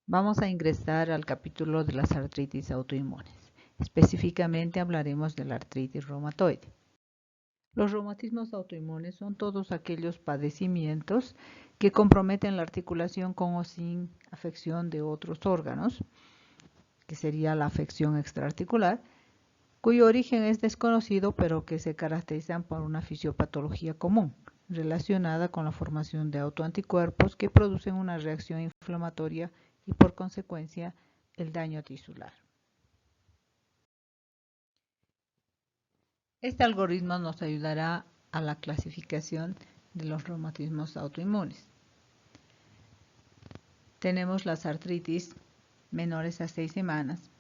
Vamos a ingresar al capítulo de las artritis autoinmunes. Específicamente hablaremos de la artritis reumatoide. Los reumatismos autoinmunes son todos aquellos padecimientos que comprometen la articulación con o sin afección de otros órganos, que sería la afección extraarticular, cuyo origen es desconocido pero que se caracterizan por una fisiopatología común, relacionada con la formación de autoanticuerpos que producen una reacción inflamatoria y por consecuencia el daño tisular. Este algoritmo nos ayudará a la clasificación de los reumatismos autoinmunes. Tenemos las artritis menores a 6 semanas,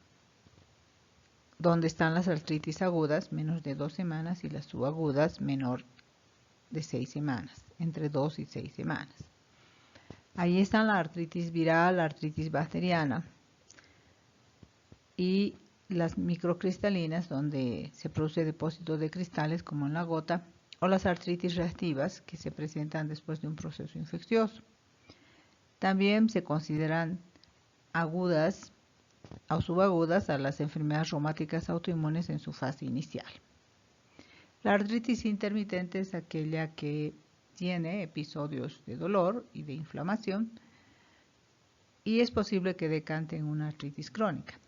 donde están las artritis agudas, menos de 2 semanas, y las subagudas, menor de 6 semanas, entre 2 y 6 semanas. Ahí están la artritis viral, la artritis bacteriana y las microcristalinas, donde se produce depósito de cristales como en la gota, o las artritis reactivas que se presentan después de un proceso infeccioso. También se consideran agudas o subagudas a las enfermedades reumáticas autoinmunes en su fase inicial. La artritis intermitente es aquella que tiene episodios de dolor y de inflamación y es posible que decante en una artritis crónica.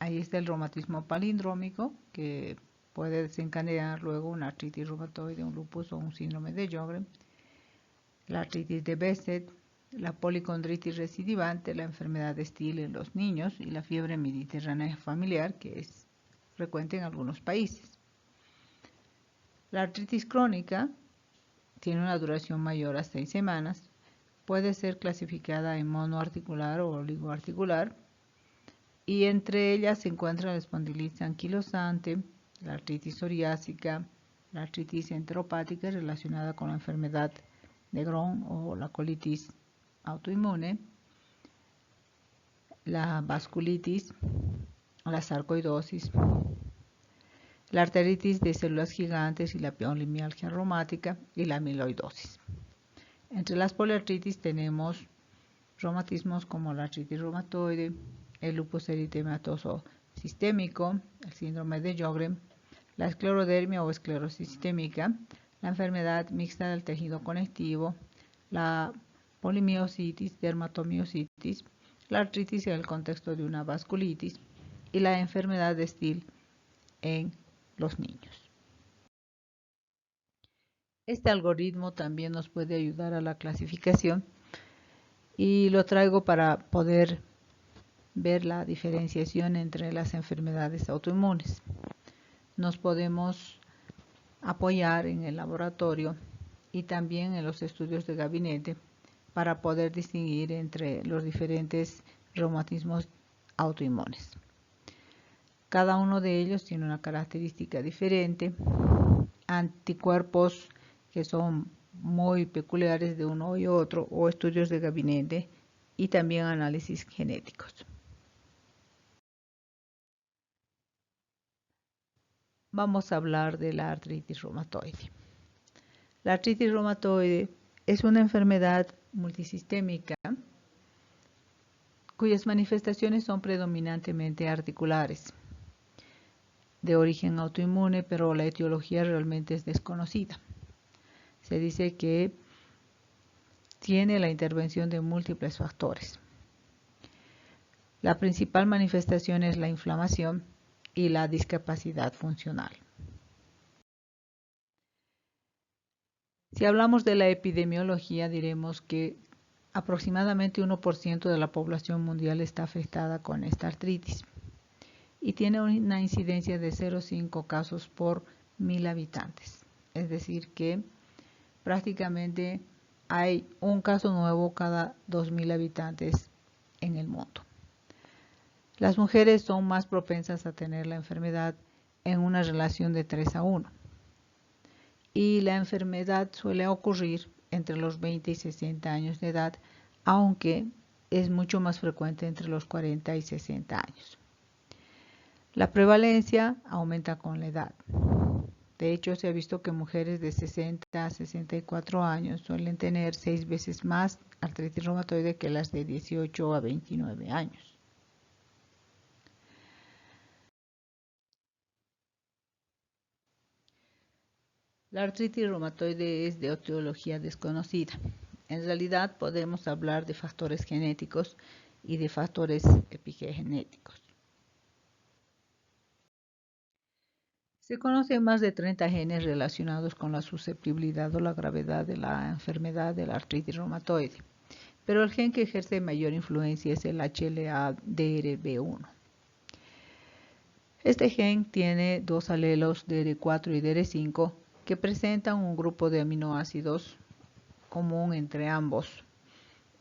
Ahí está el reumatismo palindrómico, que puede desencadenar luego una artritis reumatoide, un lupus o un síndrome de Sjögren, la artritis de Behçet, la policondritis recidivante, la enfermedad de Still en los niños y la fiebre mediterránea familiar, que es frecuente en algunos países. La artritis crónica tiene una duración mayor a 6 semanas, puede ser clasificada en monoarticular o oligoarticular, y entre ellas se encuentra la espondilitis anquilosante, la artritis psoriásica, la artritis enteropática relacionada con la enfermedad de Crohn o la colitis autoinmune, la vasculitis, la sarcoidosis, la arteritis de células gigantes y la polimialgia reumática y la amiloidosis. Entre las poliartritis tenemos reumatismos como la artritis reumatoide, el lupus eritematoso sistémico, el síndrome de Sjögren, la esclerodermia o esclerosis sistémica, la enfermedad mixta del tejido conectivo, la polimiositis, dermatomiositis, la artritis en el contexto de una vasculitis y la enfermedad de Still en los niños. Este algoritmo también nos puede ayudar a la clasificación y lo traigo para poder ver la diferenciación entre las enfermedades autoinmunes. Nos podemos apoyar en el laboratorio y también en los estudios de gabinete para poder distinguir entre los diferentes reumatismos autoinmunes. Cada uno de ellos tiene una característica diferente, anticuerpos que son muy peculiares de uno y otro, o estudios de gabinete y también análisis genéticos. Vamos a hablar de la artritis reumatoide. La artritis reumatoide es una enfermedad multisistémica cuyas manifestaciones son predominantemente articulares, de origen autoinmune, pero la etiología realmente es desconocida. Se dice que tiene la intervención de múltiples factores. La principal manifestación es la inflamación y la discapacidad funcional. Si hablamos de la epidemiología, diremos que aproximadamente 1% de la población mundial está afectada con esta artritis y tiene una incidencia de 0,5 casos por 1000 habitantes. Es decir que prácticamente hay un caso nuevo cada 2000 habitantes en el mundo. Las mujeres son más propensas a tener la enfermedad en una relación de 3:1. Y la enfermedad suele ocurrir entre los 20 y 60 años de edad, aunque es mucho más frecuente entre los 40 y 60 años. La prevalencia aumenta con la edad. De hecho, se ha visto que mujeres de 60 a 64 años suelen tener 6 veces más artritis reumatoide que las de 18 a 29 años. La artritis reumatoide es de etiología desconocida. En realidad podemos hablar de factores genéticos y de factores epigenéticos. Se conocen más de 30 genes relacionados con la susceptibilidad o la gravedad de la enfermedad de la artritis reumatoide, pero el gen que ejerce mayor influencia es el HLA-DR1. Este gen tiene dos alelos DR4 y DR5 que presentan un grupo de aminoácidos común entre ambos,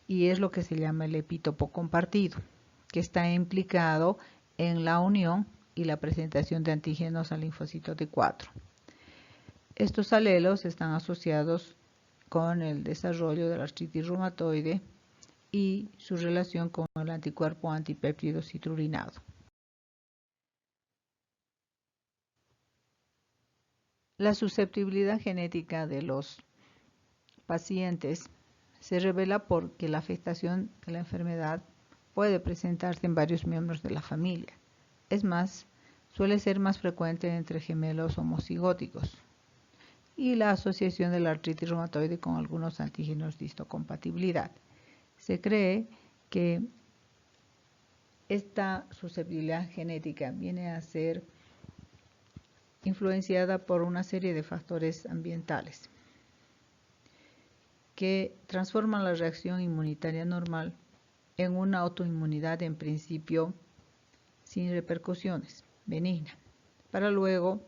y es lo que se llama el epítopo compartido, que está implicado en la unión y la presentación de antígenos al linfocito T4. Estos alelos están asociados con el desarrollo de la artritis reumatoide y su relación con el anticuerpo antipéptido citrulinado. La susceptibilidad genética de los pacientes se revela porque la afectación de la enfermedad puede presentarse en varios miembros de la familia. Es más, suele ser más frecuente entre gemelos homocigóticos. Y la asociación de la artritis reumatoide con algunos antígenos de histocompatibilidad. Se cree que esta susceptibilidad genética viene a ser influenciada por una serie de factores ambientales que transforman la reacción inmunitaria normal en una autoinmunidad en principio sin repercusiones, benigna, para luego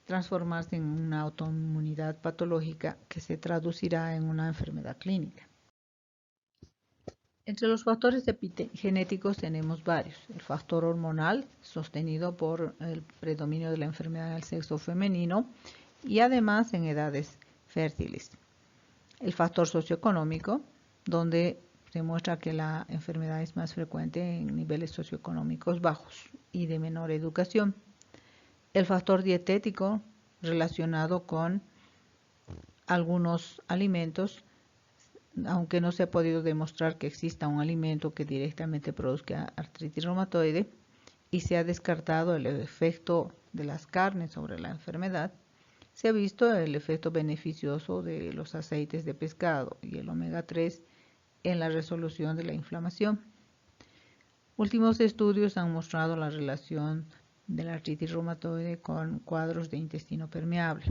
transformarse en una autoinmunidad patológica que se traducirá en una enfermedad clínica. Entre los factores epigenéticos tenemos varios. El factor hormonal, sostenido por el predominio de la enfermedad en el sexo femenino y además en edades fértiles. El factor socioeconómico, donde se muestra que la enfermedad es más frecuente en niveles socioeconómicos bajos y de menor educación. El factor dietético, relacionado con algunos alimentos, aunque no se ha podido demostrar que exista un alimento que directamente produzca artritis reumatoide, y se ha descartado el efecto de las carnes sobre la enfermedad, se ha visto el efecto beneficioso de los aceites de pescado y el omega 3 en la resolución de la inflamación. Últimos estudios han mostrado la relación de la artritis reumatoide con cuadros de intestino permeable,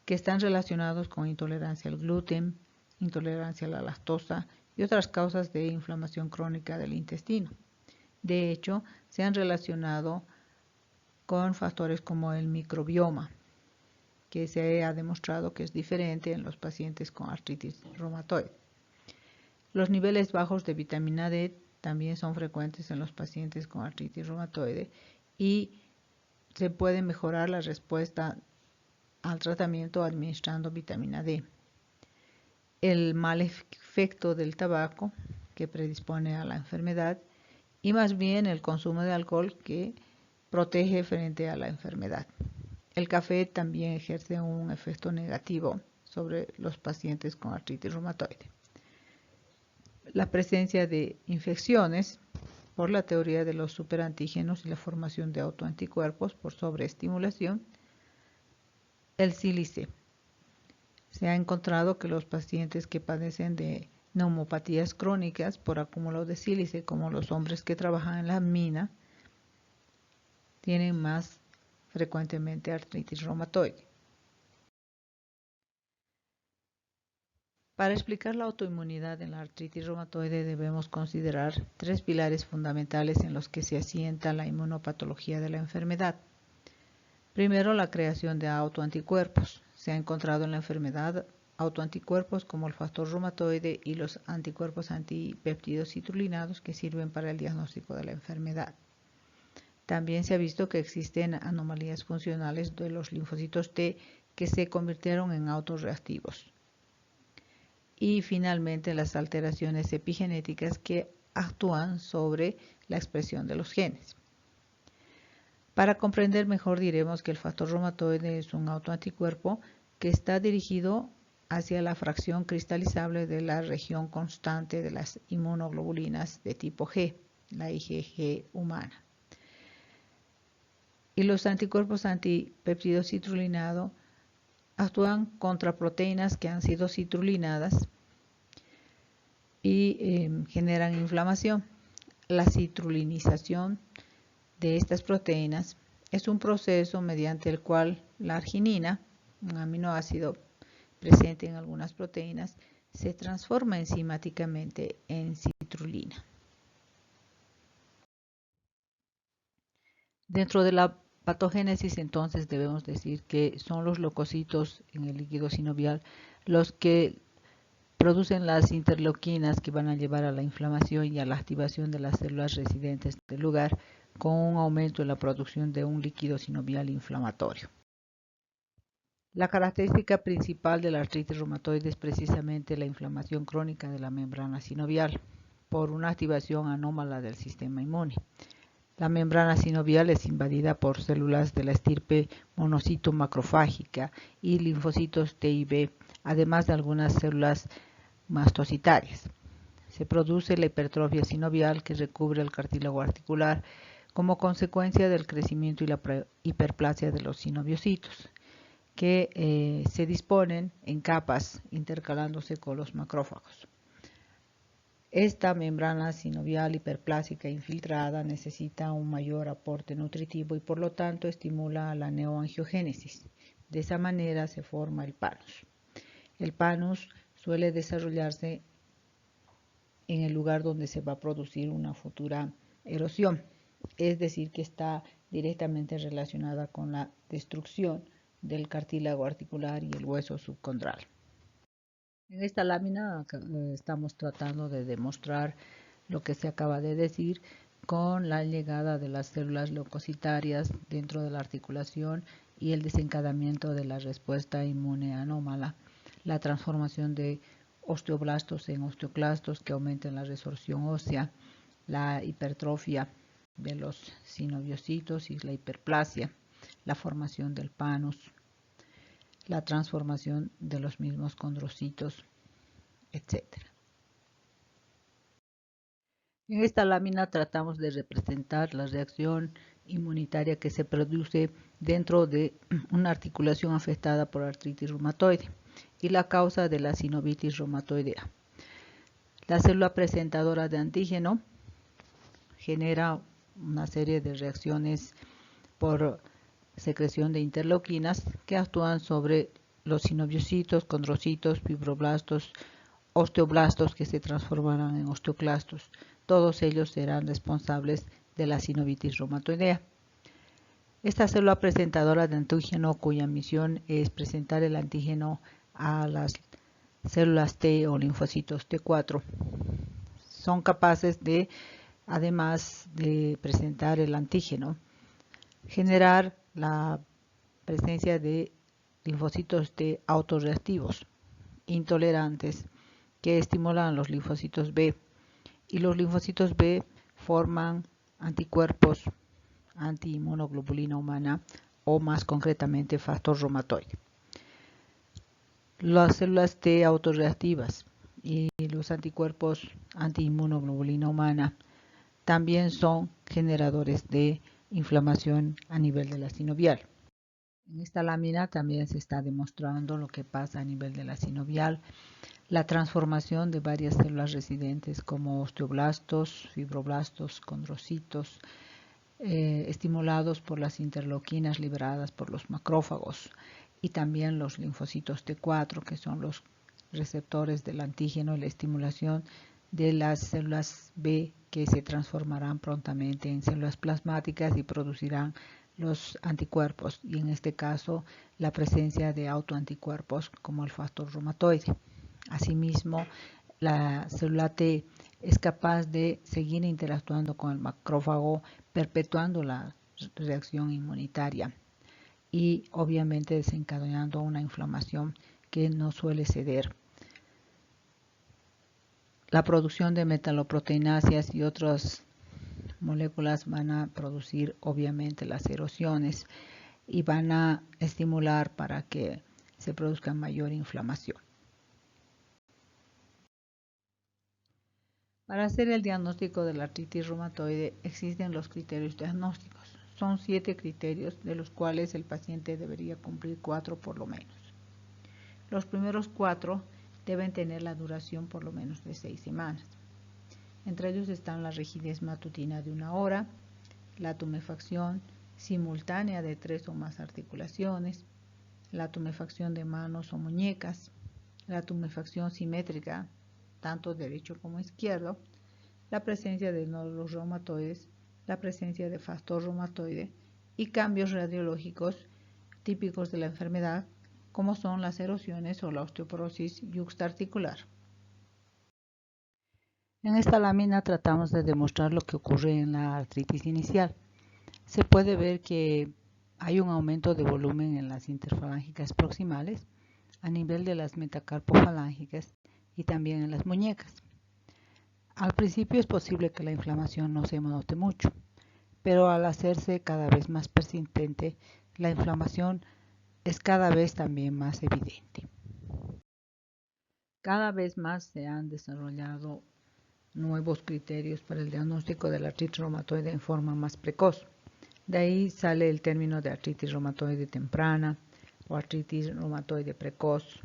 que están relacionados con intolerancia al gluten, intolerancia a la lactosa y otras causas de inflamación crónica del intestino. De hecho, se han relacionado con factores como el microbioma, que se ha demostrado que es diferente en los pacientes con artritis reumatoide. Los niveles bajos de vitamina D también son frecuentes en los pacientes con artritis reumatoide y se puede mejorar la respuesta al tratamiento administrando vitamina D. El mal efecto del tabaco, que predispone a la enfermedad, y más bien el consumo de alcohol, que protege frente a la enfermedad. El café también ejerce un efecto negativo sobre los pacientes con artritis reumatoide. La presencia de infecciones por la teoría de los superantígenos y la formación de autoanticuerpos por sobreestimulación. El sílice. Se ha encontrado que los pacientes que padecen de neumopatías crónicas por acúmulo de sílice, como los hombres que trabajan en la mina, tienen más frecuentemente artritis reumatoide. Para explicar la autoinmunidad en la artritis reumatoide debemos considerar tres pilares fundamentales en los que se asienta la inmunopatología de la enfermedad. Primero, la creación de autoanticuerpos. Se ha encontrado en la enfermedad autoanticuerpos como el factor reumatoide y los anticuerpos antipéptidos citrulinados que sirven para el diagnóstico de la enfermedad. También se ha visto que existen anomalías funcionales de los linfocitos T que se convirtieron en autorreactivos. Y finalmente las alteraciones epigenéticas que actúan sobre la expresión de los genes. Para comprender mejor diremos que el factor reumatoide es un autoanticuerpo que está dirigido hacia la fracción cristalizable de la región constante de las inmunoglobulinas de tipo G, la IgG humana. Y los anticuerpos antipéptido citrulinado actúan contra proteínas que han sido citrulinadas y generan inflamación. La citrulinización de estas proteínas es un proceso mediante el cual la arginina, un aminoácido presente en algunas proteínas, se transforma enzimáticamente en citrulina. Dentro de la patogénesis, entonces, debemos decir que son los leucocitos en el líquido sinovial los que producen las interleuquinas que van a llevar a la inflamación y a la activación de las células residentes del lugar, con un aumento en la producción de un líquido sinovial inflamatorio. La característica principal de la artritis reumatoide es precisamente la inflamación crónica de la membrana sinovial por una activación anómala del sistema inmune. La membrana sinovial es invadida por células de la estirpe monocito-macrofágica y linfocitos T y B, además de algunas células mastocitarias. Se produce la hipertrofia sinovial que recubre el cartílago articular como consecuencia del crecimiento y la hiperplasia de los sinoviocitos, que se disponen en capas intercalándose con los macrófagos. Esta membrana sinovial hiperplásica infiltrada necesita un mayor aporte nutritivo y por lo tanto estimula la neoangiogénesis. De esa manera se forma el panus. El panus suele desarrollarse en el lugar donde se va a producir una futura erosión, es decir, que está directamente relacionada con la destrucción del cartílago articular y el hueso subcondral. En esta lámina estamos tratando de demostrar lo que se acaba de decir con la llegada de las células leucocitarias dentro de la articulación y el desencadenamiento de la respuesta inmune anómala, la transformación de osteoblastos en osteoclastos que aumentan la resorción ósea, la hipertrofia de los sinoviocitos y la hiperplasia, la formación del panus, la transformación de los mismos condrocitos, etc. En esta lámina tratamos de representar la reacción inmunitaria que se produce dentro de una articulación afectada por artritis reumatoide y la causa de la sinovitis reumatoidea. La célula presentadora de antígeno genera una serie de reacciones por secreción de interleuquinas que actúan sobre los sinoviocitos, condrocitos, fibroblastos, osteoblastos que se transformarán en osteoclastos. Todos ellos serán responsables de la sinovitis reumatoidea. Esta célula presentadora de antígeno, cuya misión es presentar el antígeno a las células T o linfocitos T4, son capaces de, además de presentar el antígeno, generar la presencia de linfocitos T autorreactivos, intolerantes, que estimulan los linfocitos B, y los linfocitos B forman anticuerpos antiinmunoglobulina humana o más concretamente factor reumatoide. Las células T autorreactivas y los anticuerpos antiinmunoglobulina humana también son generadores de inflamación a nivel de la sinovial. En esta lámina también se está demostrando lo que pasa a nivel de la sinovial, la transformación de varias células residentes como osteoblastos, fibroblastos, condrocitos, estimulados por las interleuquinas liberadas por los macrófagos y también los linfocitos T4, que son los receptores del antígeno y la estimulación de las células B que se transformarán prontamente en células plasmáticas y producirán los anticuerpos, y en este caso la presencia de autoanticuerpos como el factor reumatoide. Asimismo, la célula T es capaz de seguir interactuando con el macrófago, perpetuando la reacción inmunitaria y obviamente desencadenando una inflamación que no suele ceder. La producción de metaloproteináceas y otras moléculas van a producir obviamente las erosiones y van a estimular para que se produzca mayor inflamación. Para hacer el diagnóstico de la artritis reumatoide existen los criterios diagnósticos. Son 7 criterios, de los cuales el paciente debería cumplir 4 por lo menos. Los primeros 4 deben tener la duración por lo menos de 6 semanas. Entre ellos están la rigidez matutina de 1 hora, la tumefacción simultánea de 3 o más articulaciones, la tumefacción de manos o muñecas, la tumefacción simétrica, tanto derecho como izquierdo, la presencia de nódulos reumatoides, la presencia de factor reumatoide y cambios radiológicos típicos de la enfermedad, como son las erosiones o la osteoporosis yuxtaarticular. En esta lámina tratamos de demostrar lo que ocurre en la artritis inicial. Se puede ver que hay un aumento de volumen en las interfalángicas proximales, a nivel de las metacarpofalángicas y también en las muñecas. Al principio es posible que la inflamación no se note mucho, pero al hacerse cada vez más persistente, la inflamación es cada vez también más evidente. Cada vez más se han desarrollado nuevos criterios para el diagnóstico de la artritis reumatoide en forma más precoz. De ahí sale el término de artritis reumatoide temprana o artritis reumatoide precoz,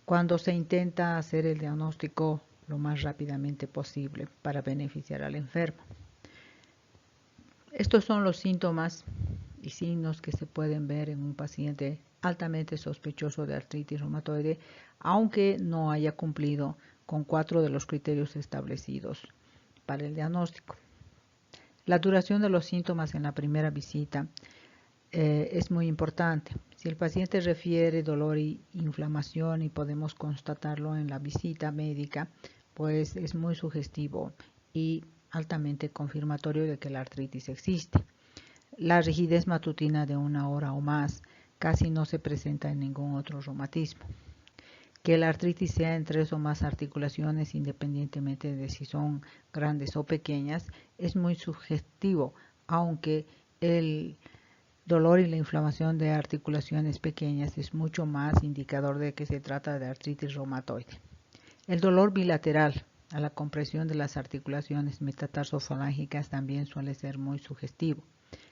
cuando se intenta hacer el diagnóstico lo más rápidamente posible para beneficiar al enfermo. Estos son los síntomas y signos que se pueden ver en un paciente altamente sospechoso de artritis reumatoide, aunque no haya cumplido con 4 de los criterios establecidos para el diagnóstico. La duración de los síntomas en la primera visita es muy importante. Si el paciente refiere dolor e inflamación y podemos constatarlo en la visita médica, pues es muy sugestivo y altamente confirmatorio de que la artritis existe. La rigidez matutina de 1 hora o más casi no se presenta en ningún otro reumatismo. Que la artritis sea en 3 o más articulaciones, independientemente de si son grandes o pequeñas, es muy sugestivo, aunque el dolor y la inflamación de articulaciones pequeñas es mucho más indicador de que se trata de artritis reumatoide. El dolor bilateral a la compresión de las articulaciones metatarsofalángicas también suele ser muy sugestivo.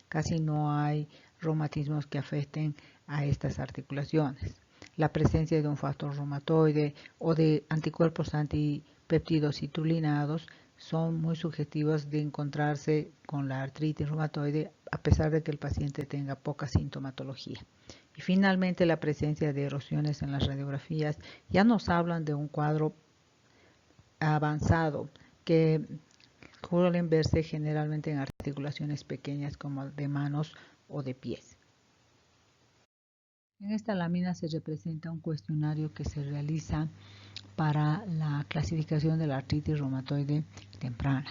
Casi no hay reumatismos que afecten a estas articulaciones. La presencia de un factor reumatoide o de anticuerpos antipéptidos citrulinados son muy sugestivos de encontrarse con la artritis reumatoide a pesar de que el paciente tenga poca sintomatología. Y finalmente la presencia de erosiones en las radiografías ya nos hablan de un cuadro avanzado que suelen verse generalmente en articulaciones pequeñas como de manos o de pies. En esta lámina se representa un cuestionario que se realiza para la clasificación de la artritis reumatoide temprana.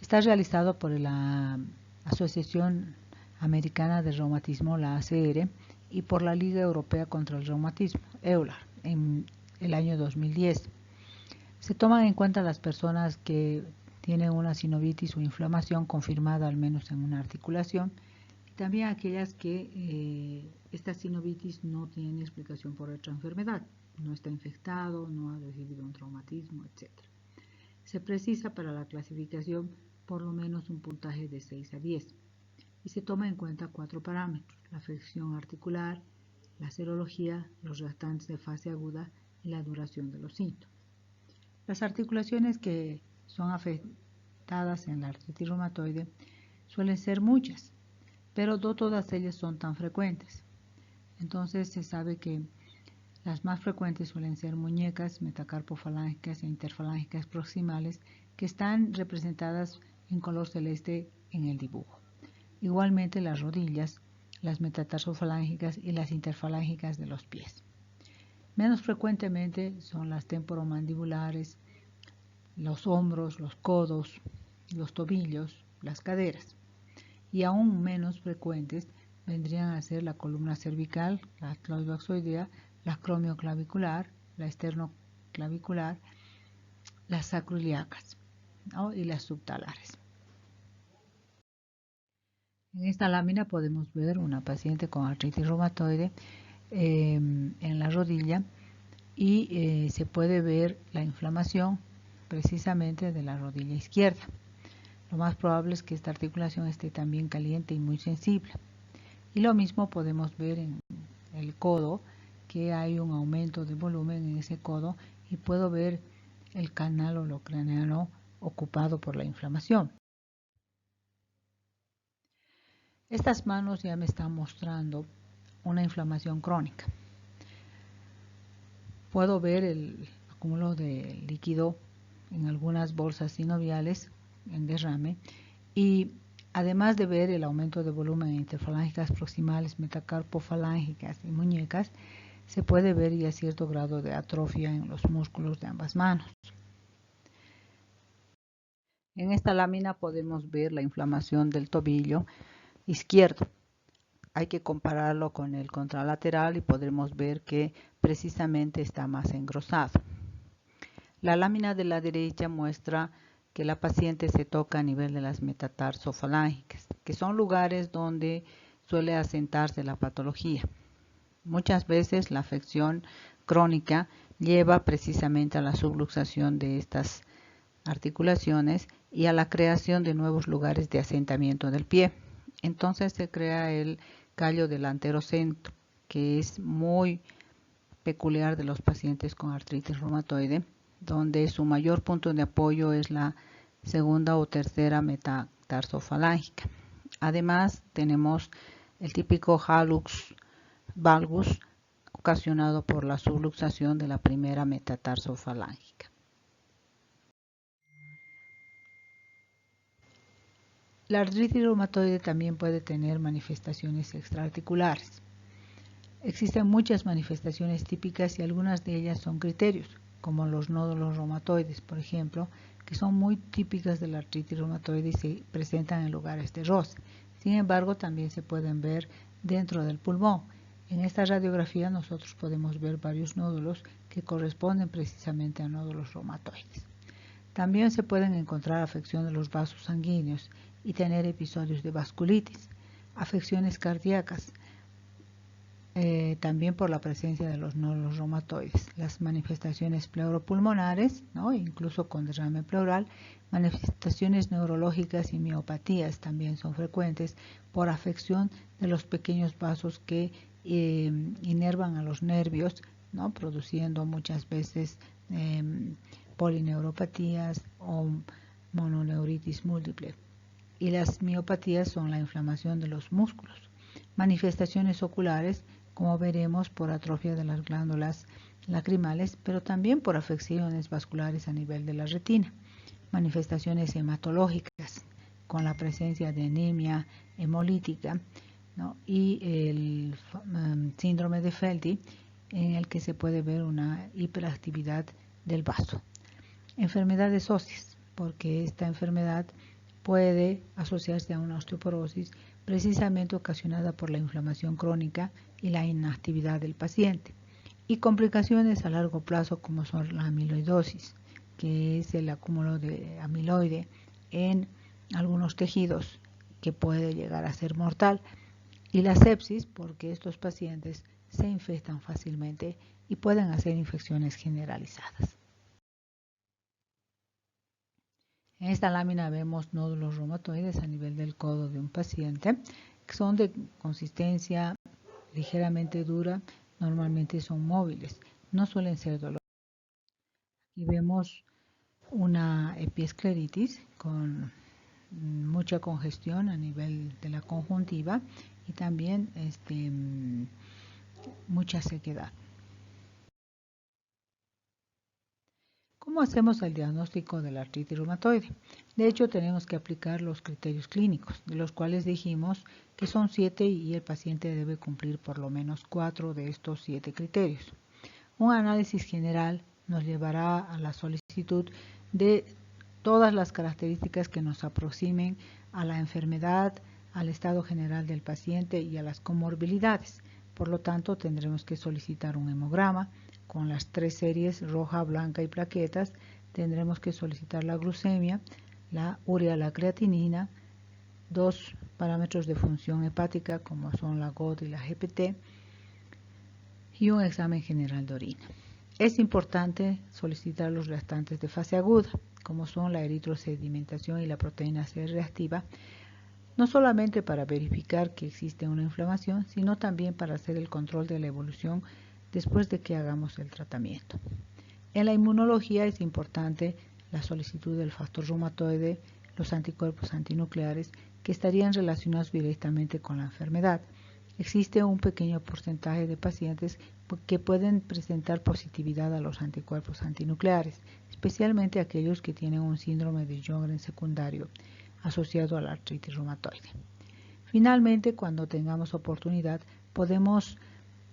Está realizado por la Asociación Americana de Reumatismo, la ACR, y por la Liga Europea contra el Reumatismo, EULAR, en el año 2010. Se toman en cuenta las personas que tienen una sinovitis o inflamación confirmada al menos en una articulación, y también aquellas que esta sinovitis no tiene explicación por otra enfermedad, no está infectado, no ha recibido un traumatismo, etc. Se precisa para la clasificación por lo menos un puntaje de 6 a 10 y se toma en cuenta 4 parámetros: la afección articular, la serología, los restantes de fase aguda y la duración de los síntomas. Las articulaciones que son afectadas en la artritis reumatoide suelen ser muchas, pero no todas ellas son tan frecuentes. Entonces se sabe que las más frecuentes suelen ser muñecas, metacarpofalángicas e interfalángicas proximales, que están representadas en color celeste en el dibujo. Igualmente las rodillas, las metatarsofalángicas y las interfalángicas de los pies. Menos frecuentemente son las temporomandibulares, los hombros, los codos, los tobillos, las caderas. Y aún menos frecuentes vendrían a ser la columna cervical, la cloidoaxoidea, la acromioclavicular, la esternoclavicular, las sacroiliacas, ¿no? Y las subtalares. En esta lámina podemos ver una paciente con artritis reumatoide en la rodilla y se puede ver la inflamación precisamente de la rodilla izquierda. Lo más probable es que esta articulación esté también caliente y muy sensible. Y lo mismo podemos ver en el codo, que hay un aumento de volumen en ese codo y puedo ver el canal holocraneano ocupado por la inflamación. Estas manos ya me están mostrando una inflamación crónica. Puedo ver el acúmulo de líquido en algunas bolsas sinoviales en derrame y además de ver el aumento de volumen en interfalángicas proximales, metacarpofalángicas y muñecas, se puede ver ya cierto grado de atrofia en los músculos de ambas manos. En esta lámina podemos ver la inflamación del tobillo izquierdo. Hay que compararlo con el contralateral y podremos ver que precisamente está más engrosado. La lámina de la derecha muestra que la paciente se toca a nivel de las metatarsofalángicas, que son lugares donde suele asentarse la patología. Muchas veces la afección crónica lleva precisamente a la subluxación de estas articulaciones y a la creación de nuevos lugares de asentamiento del pie. Entonces se crea el callo delantero centro, que es muy peculiar de los pacientes con artritis reumatoide, donde su mayor punto de apoyo es la segunda o tercera metatarsofalágica. Además, tenemos el típico hallux valgus ocasionado por la subluxación de la primera metatarsofalágica. La artritis reumatoide también puede tener manifestaciones extraarticulares. Existen muchas manifestaciones típicas y algunas de ellas son criterios, como los nódulos reumatoides, por ejemplo, que son muy típicas de la artritis reumatoide y se presentan en lugares de roce. Sin embargo, también se pueden ver dentro del pulmón. En esta radiografía nosotros podemos ver varios nódulos que corresponden precisamente a nódulos reumatoides. También se pueden encontrar afección de los vasos sanguíneos y tener episodios de vasculitis, afecciones cardíacas, también por la presencia de los nódulos reumatoides, las manifestaciones pleuropulmonares, incluso con derrame pleural, manifestaciones neurológicas y miopatías también son frecuentes por afección de los pequeños vasos que inervan a los nervios, produciendo muchas veces polineuropatías o mononeuritis múltiple. Y las miopatías son la inflamación de los músculos. Manifestaciones oculares, como veremos, por atrofia de las glándulas lacrimales, pero también por afecciones vasculares a nivel de la retina. Manifestaciones hematológicas, con la presencia de anemia hemolítica, y el síndrome de Felty, en el que se puede ver una hiperactividad del vaso. Enfermedades óseas, porque esta enfermedad puede asociarse a una osteoporosis precisamente ocasionada por la inflamación crónica y la inactividad del paciente. Y complicaciones a largo plazo como son la amiloidosis, que es el acúmulo de amiloide en algunos tejidos que puede llegar a ser mortal. Y la sepsis, porque estos pacientes se infectan fácilmente y pueden hacer infecciones generalizadas. En esta lámina vemos nódulos reumatoides a nivel del codo de un paciente, que son de consistencia ligeramente dura, normalmente son móviles, no suelen ser dolorosos. Aquí vemos una epiescleritis con mucha congestión a nivel de la conjuntiva y también mucha sequedad. ¿Cómo hacemos el diagnóstico de la artritis reumatoide? De hecho, tenemos que aplicar los criterios clínicos, de los cuales dijimos que son 7 y el paciente debe cumplir por lo menos 4 de estos 7 criterios. Un análisis general nos llevará a la solicitud de todas las características que nos aproximen a la enfermedad, al estado general del paciente y a las comorbilidades. Por lo tanto, tendremos que solicitar un hemograma con las 3 series roja, blanca y plaquetas. Tendremos que solicitar la glucemia, la urea, la creatinina, 2 parámetros de función hepática como son la GOT y la GPT y un examen general de orina. Es importante solicitar los reactantes de fase aguda, como son la eritrosedimentación y la proteína C reactiva, no solamente para verificar que existe una inflamación, sino también para hacer el control de la evolución después de que hagamos el tratamiento. En la inmunología es importante la solicitud del factor reumatoide, los anticuerpos antinucleares, que estarían relacionados directamente con la enfermedad. Existe un pequeño porcentaje de pacientes que pueden presentar positividad a los anticuerpos antinucleares, especialmente aquellos que tienen un síndrome de Sjögren secundario asociado a la artritis reumatoide. Finalmente, cuando tengamos oportunidad, podemos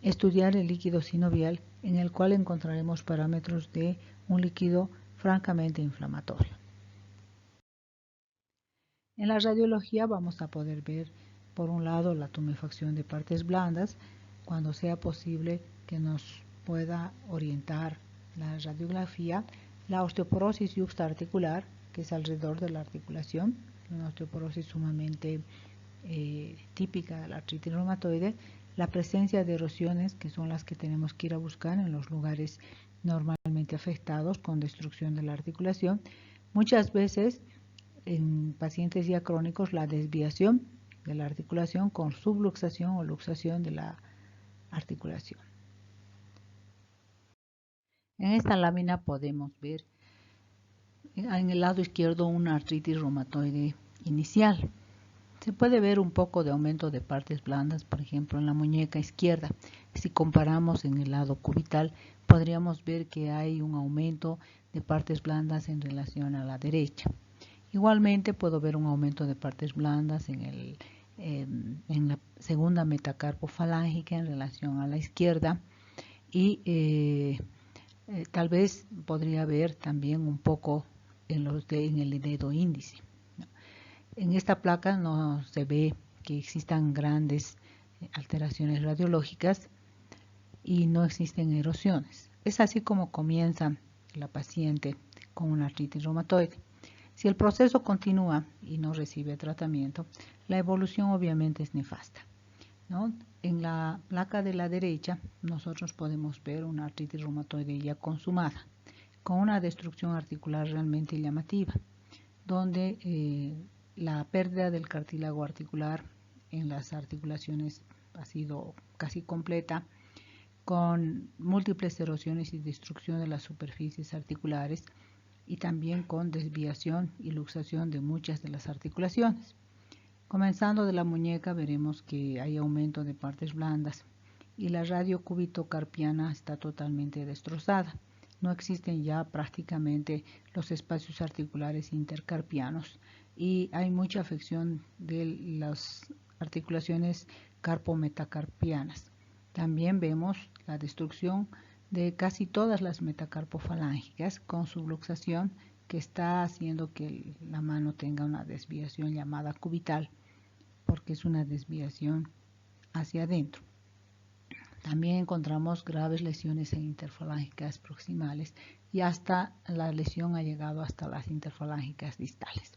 estudiar el líquido sinovial, en el cual encontraremos parámetros de un líquido francamente inflamatorio. En la radiología vamos a poder ver, por un lado, la tumefacción de partes blandas, cuando sea posible que nos pueda orientar la radiografía, la osteoporosis yuxtaarticular, que es alrededor de la articulación, una osteoporosis sumamente típica de la artritis reumatoide, la presencia de erosiones, que son las que tenemos que ir a buscar en los lugares normalmente afectados con destrucción de la articulación. Muchas veces en pacientes ya crónicos la desviación de la articulación con subluxación o luxación de la articulación. En esta lámina podemos ver en el lado izquierdo una artritis reumatoide inicial. Se puede ver un poco de aumento de partes blandas, por ejemplo, en la muñeca izquierda. Si comparamos en el lado cubital, podríamos ver que hay un aumento de partes blandas en relación a la derecha. Igualmente puedo ver un aumento de partes blandas en la segunda metacarpofalángica en relación a la izquierda y tal vez podría ver también un poco en el dedo índice. En esta placa no se ve que existan grandes alteraciones radiológicas y no existen erosiones. Es así como comienza la paciente con una artritis reumatoide. Si el proceso continúa y no recibe tratamiento, la evolución obviamente es nefasta, ¿no? En la placa de la derecha nosotros podemos ver una artritis reumatoide ya consumada, con una destrucción articular realmente llamativa, donde la pérdida del cartílago articular en las articulaciones ha sido casi completa, con múltiples erosiones y destrucción de las superficies articulares y también con desviación y luxación de muchas de las articulaciones. Comenzando de la muñeca veremos que hay aumento de partes blandas y la radiocúbito-carpiana está totalmente destrozada. No existen ya prácticamente los espacios articulares intercarpianos y hay mucha afección de las articulaciones carpometacarpianas. También vemos la destrucción de casi todas las metacarpofalángicas con subluxación, que está haciendo que la mano tenga una desviación llamada cubital, porque es una desviación hacia adentro. También encontramos graves lesiones en interfalángicas proximales y hasta la lesión ha llegado hasta las interfalángicas distales.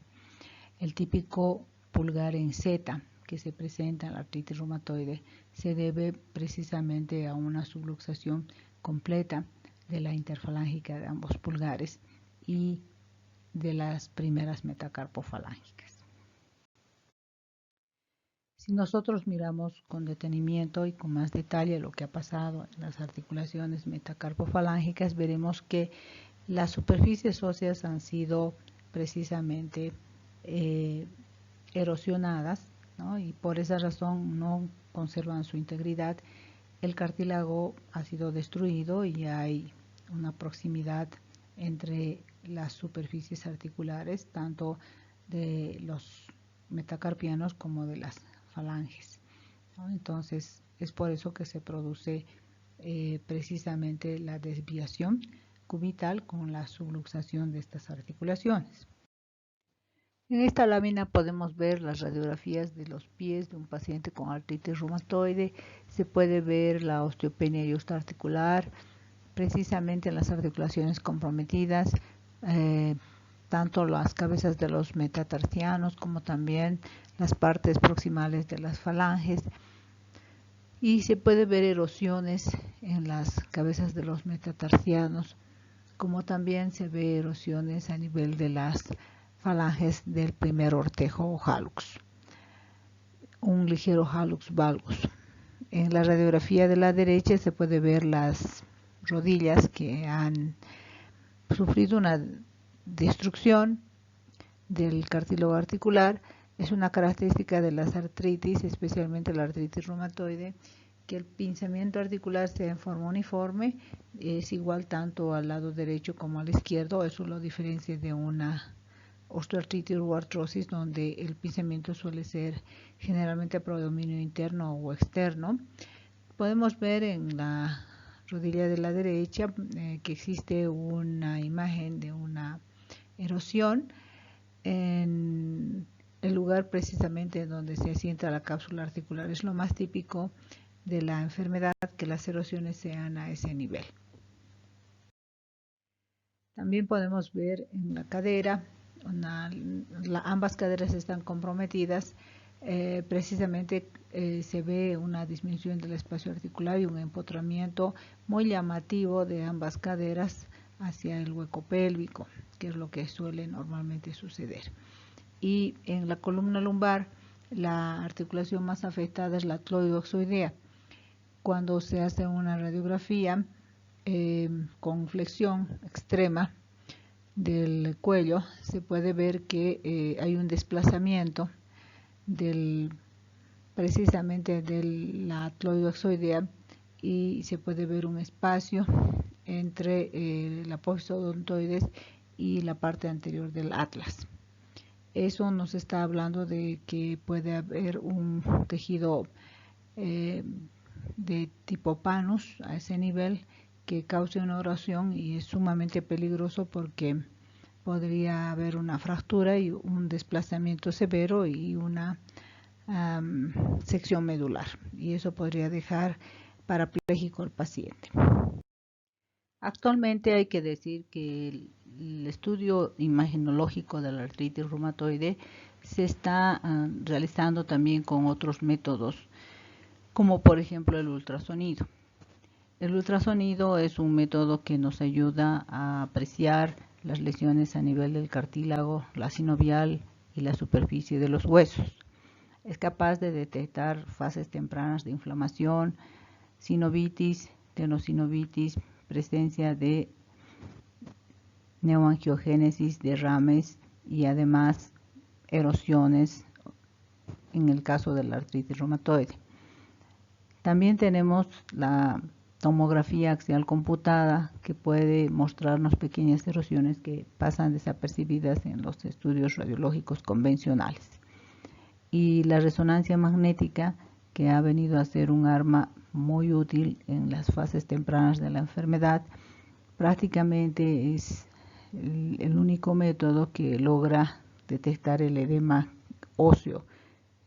El típico pulgar en Z que se presenta en la artritis reumatoide se debe precisamente a una subluxación completa de la interfalángica de ambos pulgares y de las primeras metacarpofalángicas. Si nosotros miramos con detenimiento y con más detalle lo que ha pasado en las articulaciones metacarpofalángicas, veremos que las superficies óseas han sido precisamente erosionadas, ¿no? Y por esa razón no conservan su integridad. El cartílago ha sido destruido y hay una proximidad entre las superficies articulares, tanto de los metacarpianos como de las falanges, ¿no? Entonces es por eso que se produce precisamente la desviación cubital con la subluxación de estas articulaciones. En esta lámina podemos ver las radiografías de los pies de un paciente con artritis reumatoide. Se puede ver la osteopenia yuxtaarticular, precisamente en las articulaciones comprometidas, tanto las cabezas de los metatarsianos como también las partes proximales de las falanges. Y se puede ver erosiones en las cabezas de los metatarsianos, como también se ve erosiones a nivel de las falanges del primer ortejo o hallux, un ligero hallux valgus. En la radiografía de la derecha se puede ver las rodillas que han sufrido una destrucción del cartílago articular. Es una característica de las artritis, especialmente la artritis reumatoide, que el pinzamiento articular sea en forma uniforme, es igual tanto al lado derecho como al izquierdo. Eso lo diferencia de una osteoartritis o artrosis, donde el pinzamiento suele ser generalmente a predominio interno o externo. Podemos ver en la rodilla de la derecha que existe una imagen de una erosión en el lugar precisamente donde se asienta la cápsula articular. Es lo más típico de la enfermedad que las erosiones sean a ese nivel. También podemos ver en la cadera, ambas caderas están comprometidas, precisamente se ve una disminución del espacio articular y un empotramiento muy llamativo de ambas caderas hacia el hueco pélvico, que es lo que suele normalmente suceder. Y en la columna lumbar, la articulación más afectada es la cloidoxoidea. Cuando se hace una radiografía con flexión extrema del cuello, se puede ver que hay un desplazamiento precisamente de la cloidoxoidea, y se puede ver un espacio entre la apófisis odontoides y la parte anterior del atlas. Eso nos está hablando de que puede haber un tejido de tipo panus a ese nivel que cause una erosión, y es sumamente peligroso porque podría haber una fractura y un desplazamiento severo y una sección medular, y eso podría dejar parapléjico al paciente. Actualmente hay que decir que el estudio imagenológico de la artritis reumatoide se está realizando también con otros métodos, como por ejemplo el ultrasonido. El ultrasonido es un método que nos ayuda a apreciar las lesiones a nivel del cartílago, la sinovial y la superficie de los huesos. Es capaz de detectar fases tempranas de inflamación, sinovitis, tenosinovitis, presencia de neoangiogénesis, derrames y además erosiones en el caso de la artritis reumatoide. También tenemos la tomografía axial computada, que puede mostrarnos pequeñas erosiones que pasan desapercibidas en los estudios radiológicos convencionales. Y la resonancia magnética, que ha venido a ser un arma muy útil en las fases tempranas de la enfermedad, prácticamente es el único método que logra detectar el edema óseo,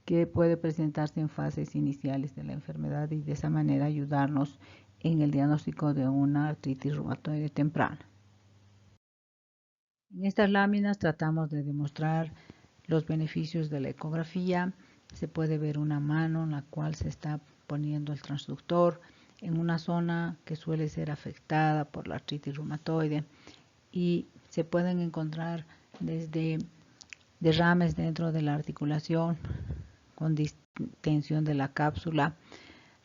que puede presentarse en fases iniciales de la enfermedad, y de esa manera ayudarnos en el diagnóstico de una artritis reumatoide temprana. En estas láminas tratamos de demostrar los beneficios de la ecografía. Se puede ver una mano en la cual se está poniendo el transductor en una zona que suele ser afectada por la artritis reumatoide, y se pueden encontrar desde derrames dentro de la articulación con distensión de la cápsula.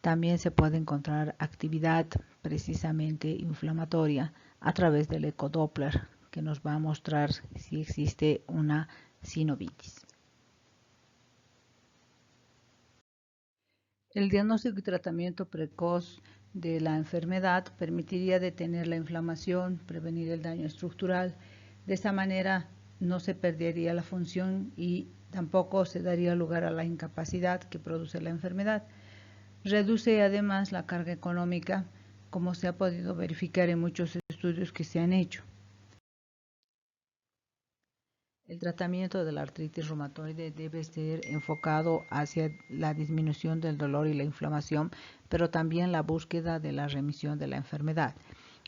También se puede encontrar actividad precisamente inflamatoria a través del ecodoppler, que nos va a mostrar si existe una sinovitis. El diagnóstico y tratamiento precoz de la enfermedad permitiría detener la inflamación, prevenir el daño estructural. De esa manera no se perdería la función y tampoco se daría lugar a la incapacidad que produce la enfermedad. Reduce además la carga económica, como se ha podido verificar en muchos estudios que se han hecho. El tratamiento de la artritis reumatoide debe ser enfocado hacia la disminución del dolor y la inflamación, pero también la búsqueda de la remisión de la enfermedad.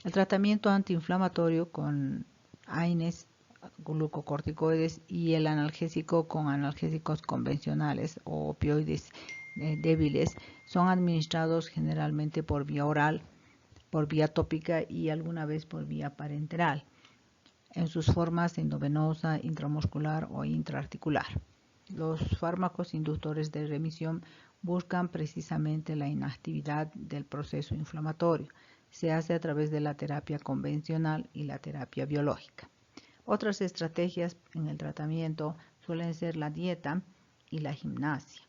El tratamiento antiinflamatorio con AINES glucocorticoides y el analgésico con analgésicos convencionales o opioides débiles son administrados generalmente por vía oral, por vía tópica y alguna vez por vía parenteral, en sus formas endovenosa, intramuscular o intraarticular. Los fármacos inductores de remisión buscan precisamente la inactividad del proceso inflamatorio. Se hace a través de la terapia convencional y la terapia biológica. Otras estrategias en el tratamiento suelen ser la dieta y la gimnasia,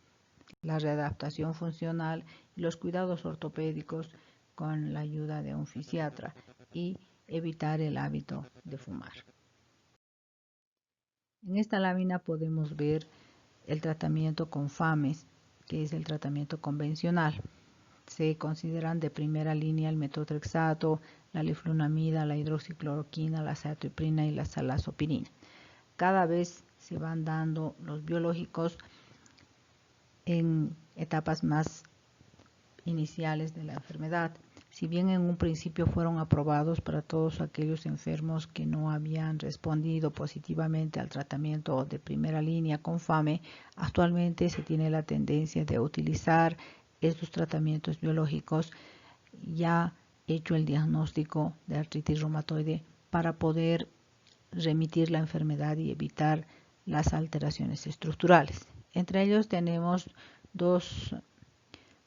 la readaptación funcional y los cuidados ortopédicos con la ayuda de un fisiatra y evitar el hábito de fumar. En esta lámina podemos ver el tratamiento con FAMES, que es el tratamiento convencional. Se consideran de primera línea el metotrexato, la leflunomida, la hidroxicloroquina, la azathioprina y la salazopirina. Cada vez se van dando los biológicos en etapas más iniciales de la enfermedad. Si bien en un principio fueron aprobados para todos aquellos enfermos que no habían respondido positivamente al tratamiento de primera línea con FAME, actualmente se tiene la tendencia de utilizar estos tratamientos biológicos ya hecho el diagnóstico de artritis reumatoide para poder remitir la enfermedad y evitar las alteraciones estructurales. Entre ellos tenemos dos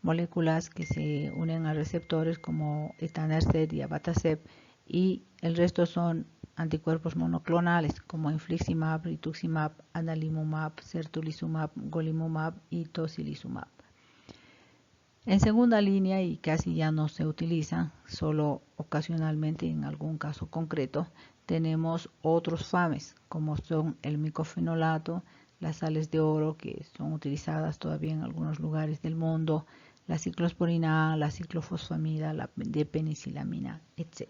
moléculas que se unen a receptores como etanercept y abatacept, y el resto son anticuerpos monoclonales como infliximab, rituximab, adalimumab, certolizumab, golimumab y tocilizumab. En segunda línea, y casi ya no se utilizan, solo ocasionalmente en algún caso concreto, tenemos otros FAMES como son el micofenolato, las sales de oro que son utilizadas todavía en algunos lugares del mundo, la ciclosporina A, la ciclofosfamida, la penicilamina, etc.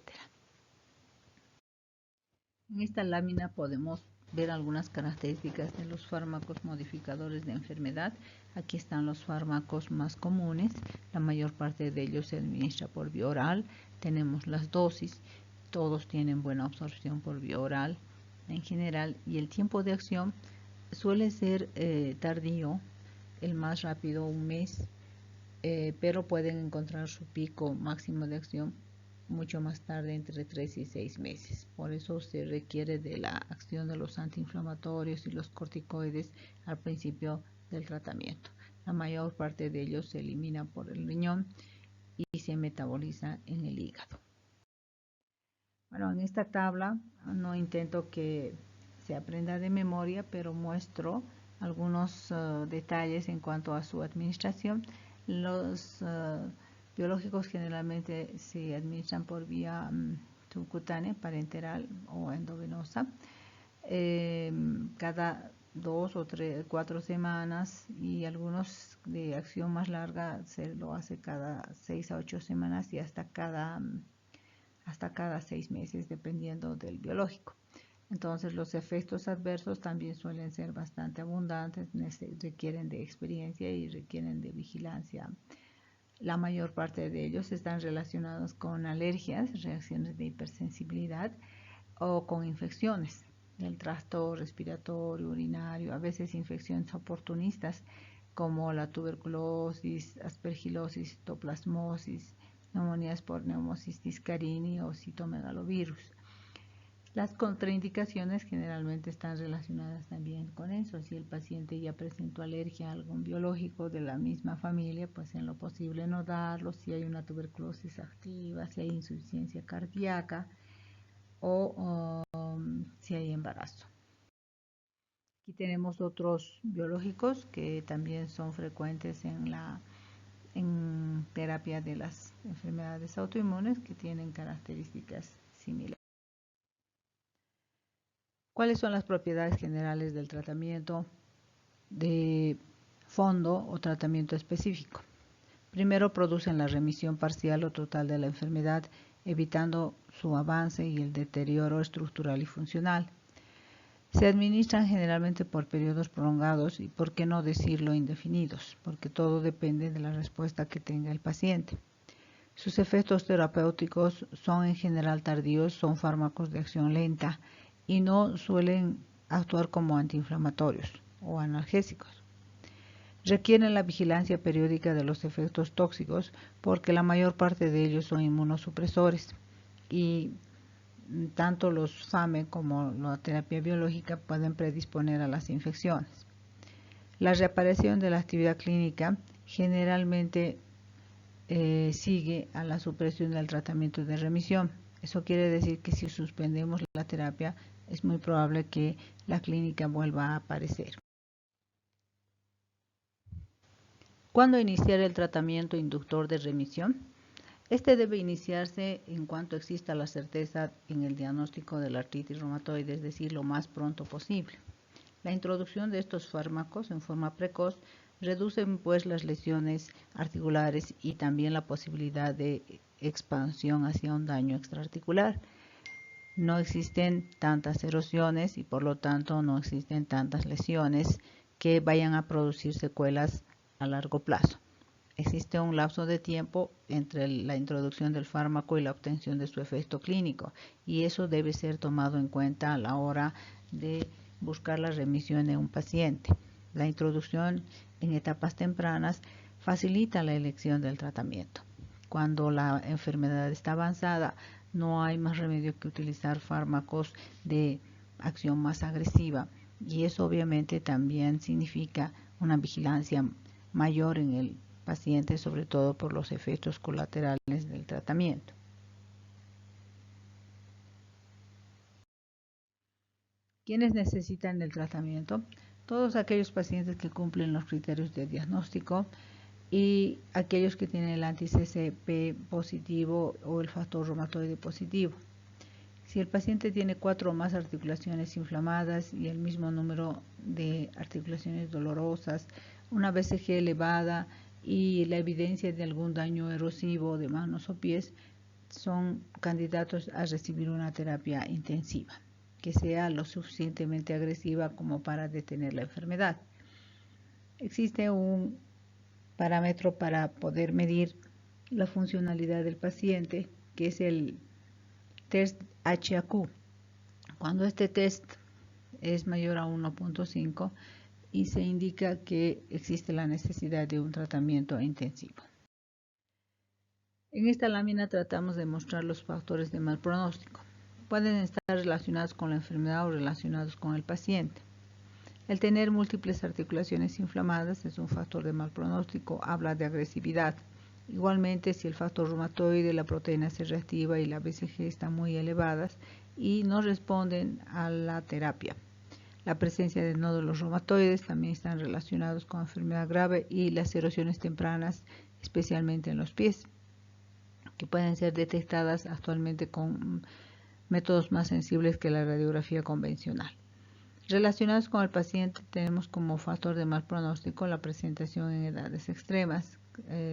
En esta lámina podemos ver algunas características de los fármacos modificadores de enfermedad. Aquí están los fármacos más comunes, la mayor parte de ellos se administra por vía oral. Tenemos las dosis, todos tienen buena absorción por vía oral en general, y el tiempo de acción suele ser tardío, el más rápido un mes, pero pueden encontrar su pico máximo de acción mucho más tarde, entre 3 y 6 meses. Por eso se requiere de la acción de los antiinflamatorios y los corticoides al principio del tratamiento. La mayor parte de ellos se elimina por el riñón y se metaboliza en el hígado. Bueno, en esta tabla no intento que se aprenda de memoria, pero muestro algunos detalles en cuanto a su administración. Los biológicos generalmente se administran por vía subcutánea, parenteral o endovenosa, cada 2 o 4 semanas, y algunos de acción más larga se lo hace cada 6 a 8 semanas y hasta cada 6 meses, dependiendo del biológico. Entonces los efectos adversos también suelen ser bastante abundantes, requieren de experiencia y requieren de vigilancia. La mayor parte de ellos están relacionados con alergias, reacciones de hipersensibilidad o con infecciones del tracto respiratorio, urinario, a veces infecciones oportunistas como la tuberculosis, aspergilosis, citoplasmosis, neumonías por Pneumocystis carini o citomegalovirus. Las contraindicaciones generalmente están relacionadas también con eso. Si el paciente ya presentó alergia a algún biológico de la misma familia, pues en lo posible no darlo. Si hay una tuberculosis activa, si hay insuficiencia cardíaca o si hay embarazo. Aquí tenemos otros biológicos que también son frecuentes en terapia de las enfermedades autoinmunes, que tienen características similares. ¿Cuáles son las propiedades generales del tratamiento de fondo o tratamiento específico? Primero, producen la remisión parcial o total de la enfermedad, evitando su avance y el deterioro estructural y funcional. Se administran generalmente por periodos prolongados y, por qué no decirlo, indefinidos, porque todo depende de la respuesta que tenga el paciente. Sus efectos terapéuticos son en general tardíos, son fármacos de acción lenta y no suelen actuar como antiinflamatorios o analgésicos. Requieren la vigilancia periódica de los efectos tóxicos porque la mayor parte de ellos son inmunosupresores y tanto los FAME como la terapia biológica pueden predisponer a las infecciones. La reaparición de la actividad clínica generalmente sigue a la supresión del tratamiento de remisión. Eso quiere decir que si suspendemos la terapia es muy probable que la clínica vuelva a aparecer. ¿Cuándo iniciar el tratamiento inductor de remisión? Este debe iniciarse en cuanto exista la certeza en el diagnóstico de la artritis reumatoide, es decir, lo más pronto posible. La introducción de estos fármacos en forma precoz reduce pues las lesiones articulares y también la posibilidad de expansión hacia un daño extraarticular. No existen tantas erosiones y por lo tanto no existen tantas lesiones que vayan a producir secuelas a largo plazo. Existe un lapso de tiempo entre la introducción del fármaco y la obtención de su efecto clínico y eso debe ser tomado en cuenta a la hora de buscar la remisión en un paciente. La introducción en etapas tempranas facilita la elección del tratamiento. Cuando la enfermedad está avanzada, no hay más remedio que utilizar fármacos de acción más agresiva y eso obviamente también significa una vigilancia mayor en el paciente, sobre todo por los efectos colaterales del tratamiento. ¿Quiénes necesitan el tratamiento? Todos aquellos pacientes que cumplen los criterios de diagnóstico y aquellos que tienen el anti-CCP positivo o el factor reumatoide positivo. Si el paciente tiene 4 o más articulaciones inflamadas y el mismo número de articulaciones dolorosas, una BCG elevada y la evidencia de algún daño erosivo de manos o pies, son candidatos a recibir una terapia intensiva, que sea lo suficientemente agresiva como para detener la enfermedad. Existe un parámetro para poder medir la funcionalidad del paciente, que es el test HAQ. Cuando este test es mayor a 1.5 y se indica que existe la necesidad de un tratamiento intensivo. En esta lámina tratamos de mostrar los factores de mal pronóstico. Pueden estar relacionados con la enfermedad o relacionados con el paciente. El tener múltiples articulaciones inflamadas es un factor de mal pronóstico, habla de agresividad. Igualmente, si el factor reumatoide, la proteína C reactiva y la BCG están muy elevadas y no responden a la terapia. La presencia de nódulos reumatoides también están relacionados con enfermedad grave y las erosiones tempranas, especialmente en los pies, que pueden ser detectadas actualmente con métodos más sensibles que la radiografía convencional. Relacionados con el paciente tenemos como factor de mal pronóstico la presentación en edades extremas,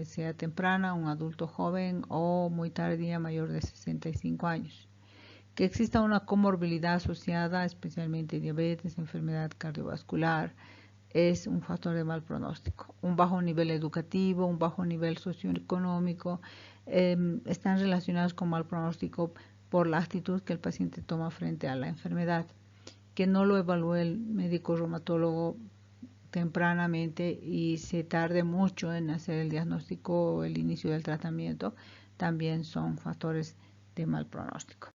sea temprana, un adulto joven o muy tardía, mayor de 65 años. Que exista una comorbilidad asociada, especialmente diabetes, enfermedad cardiovascular, es un factor de mal pronóstico. Un bajo nivel educativo, un bajo nivel socioeconómico, están relacionados con mal pronóstico por la actitud que el paciente toma frente a la enfermedad. Que no lo evalúe el médico reumatólogo tempranamente y se tarde mucho en hacer el diagnóstico o el inicio del tratamiento, también son factores de mal pronóstico.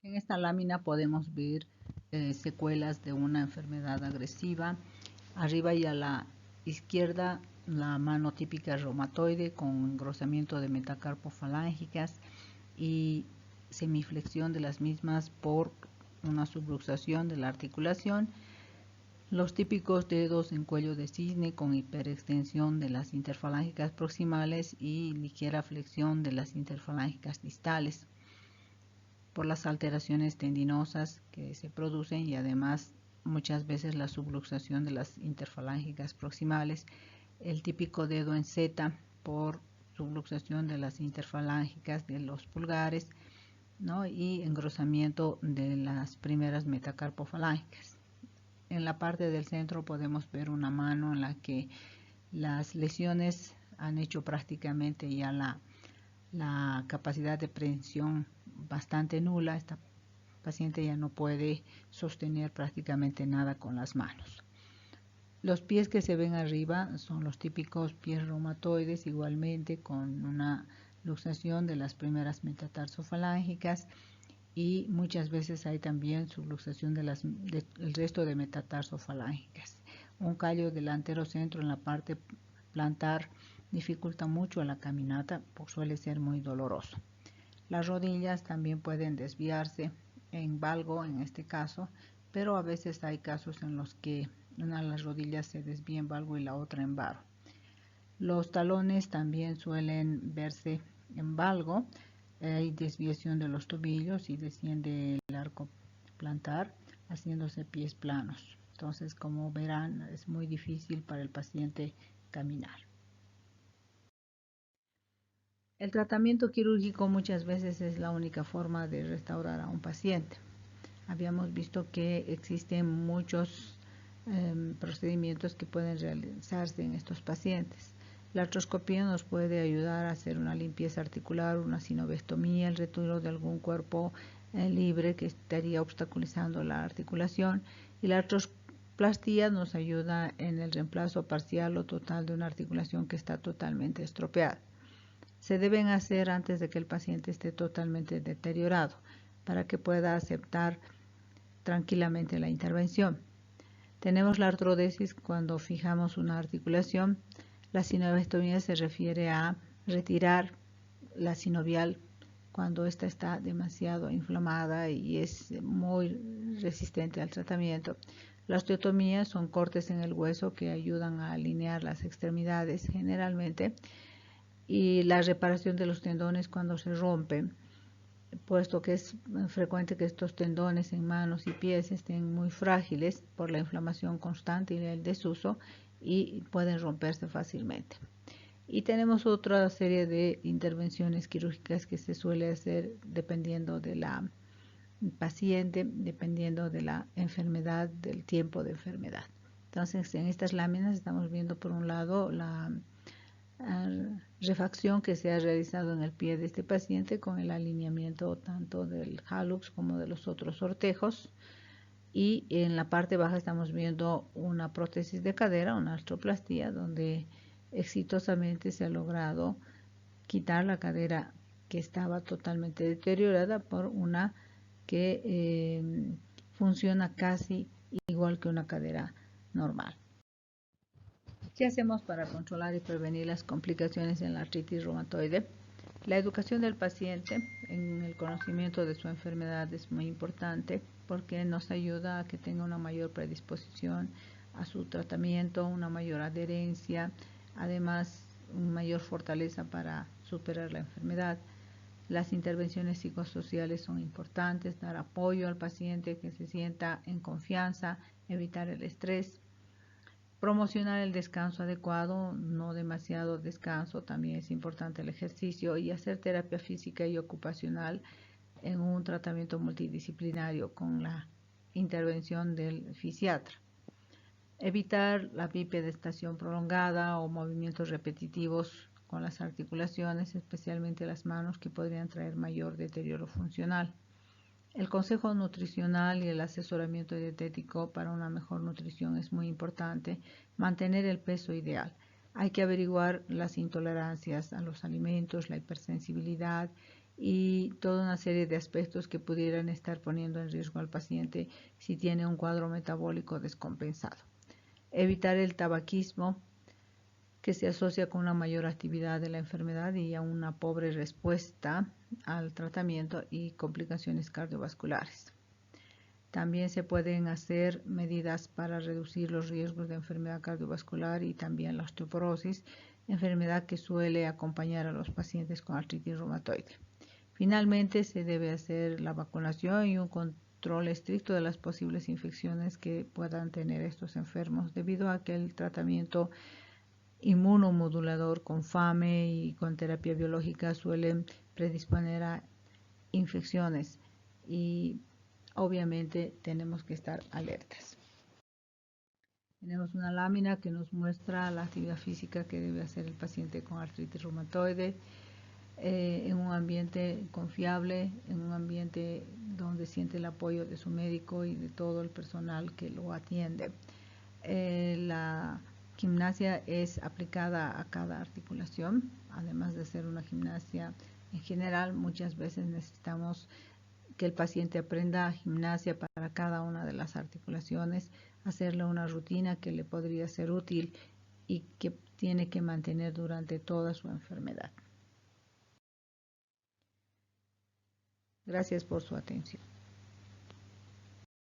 En esta lámina podemos ver secuelas de una enfermedad agresiva. Arriba y a la izquierda la mano típica reumatoide con engrosamiento de metacarpofalángicas y semiflexión de las mismas por una subluxación de la articulación. Los típicos dedos en cuello de cisne con hiperextensión de las interfalángicas proximales y ligera flexión de las interfalángicas distales por las alteraciones tendinosas que se producen y además muchas veces la subluxación de las interfalángicas proximales, el típico dedo en Z por subluxación de las interfalángicas de los pulgares, ¿no? Y engrosamiento de las primeras metacarpofalángicas. En la parte del centro podemos ver una mano en la que las lesiones han hecho prácticamente ya la capacidad de prensión bastante nula, está paciente ya no puede sostener prácticamente nada con las manos. Los pies que se ven arriba son los típicos pies reumatoides, igualmente con una luxación de las primeras metatarsofalángicas, y muchas veces hay también subluxación del resto de metatarsofalángicas. Un callo delantero centro en la parte plantar dificulta mucho la caminata, porque suele ser muy doloroso. Las rodillas también pueden desviarse en valgo en este caso, pero a veces hay casos en los que una de las rodillas se desvía en valgo y la otra en varo. Los talones también suelen verse en valgo. Hay desviación de los tobillos y desciende el arco plantar, haciéndose pies planos. Entonces, como verán, es muy difícil para el paciente caminar. El tratamiento quirúrgico muchas veces es la única forma de restaurar a un paciente. Habíamos visto que existen muchos procedimientos que pueden realizarse en estos pacientes. La artroscopía nos puede ayudar a hacer una limpieza articular, una sinovectomía, el retiro de algún cuerpo libre que estaría obstaculizando la articulación, y la artroplastía nos ayuda en el reemplazo parcial o total de una articulación que está totalmente estropeada. Se deben hacer antes de que el paciente esté totalmente deteriorado, para que pueda aceptar tranquilamente la intervención. Tenemos la artrodesis cuando fijamos una articulación. La sinovectomía se refiere a retirar la sinovial cuando ésta está demasiado inflamada y es muy resistente al tratamiento. La osteotomía son cortes en el hueso que ayudan a alinear las extremidades generalmente, y la reparación de los tendones cuando se rompen, puesto que es frecuente que estos tendones en manos y pies estén muy frágiles por la inflamación constante y el desuso, y pueden romperse fácilmente. Y tenemos otra serie de intervenciones quirúrgicas que se suele hacer dependiendo de la paciente, dependiendo de la enfermedad, del tiempo de enfermedad. Entonces, en estas láminas estamos viendo por un lado la refacción que se ha realizado en el pie de este paciente con el alineamiento tanto del hallux como de los otros sortejos, y en la parte baja estamos viendo una prótesis de cadera, una artroplastía, donde exitosamente se ha logrado quitar la cadera que estaba totalmente deteriorada por una que funciona casi igual que una cadera normal. ¿Qué hacemos para controlar y prevenir las complicaciones en la artritis reumatoide? La educación del paciente en el conocimiento de su enfermedad es muy importante, porque nos ayuda a que tenga una mayor predisposición a su tratamiento, una mayor adherencia, además una mayor fortaleza para superar la enfermedad. Las intervenciones psicosociales son importantes, dar apoyo al paciente, que se sienta en confianza, evitar el estrés. Promocionar el descanso adecuado, no demasiado descanso, también es importante el ejercicio, y hacer terapia física y ocupacional en un tratamiento multidisciplinario con la intervención del fisiatra. Evitar la bipedestación prolongada o movimientos repetitivos con las articulaciones, especialmente las manos, que podrían traer mayor deterioro funcional. El consejo nutricional y el asesoramiento dietético para una mejor nutrición es muy importante. Mantener el peso ideal. Hay que averiguar las intolerancias a los alimentos, la hipersensibilidad y toda una serie de aspectos que pudieran estar poniendo en riesgo al paciente si tiene un cuadro metabólico descompensado. Evitar el tabaquismo, que se asocia con una mayor actividad de la enfermedad y a una pobre respuesta al tratamiento y complicaciones cardiovasculares. También se pueden hacer medidas para reducir los riesgos de enfermedad cardiovascular y también la osteoporosis, enfermedad que suele acompañar a los pacientes con artritis reumatoide. Finalmente, se debe hacer la vacunación y un control estricto de las posibles infecciones que puedan tener estos enfermos, debido a que el tratamiento inmunomodulador con FAME y con terapia biológica suelen predisponer a infecciones, y obviamente tenemos que estar alertas. Tenemos una lámina que nos muestra la actividad física que debe hacer el paciente con artritis reumatoide. en un ambiente confiable, en un ambiente donde siente el apoyo de su médico y de todo el personal que lo atiende. La gimnasia es aplicada a cada articulación, además de ser una gimnasia en general. Muchas veces necesitamos que el paciente aprenda gimnasia para cada una de las articulaciones, hacerle una rutina que le podría ser útil y que tiene que mantener durante toda su enfermedad. Gracias por su atención.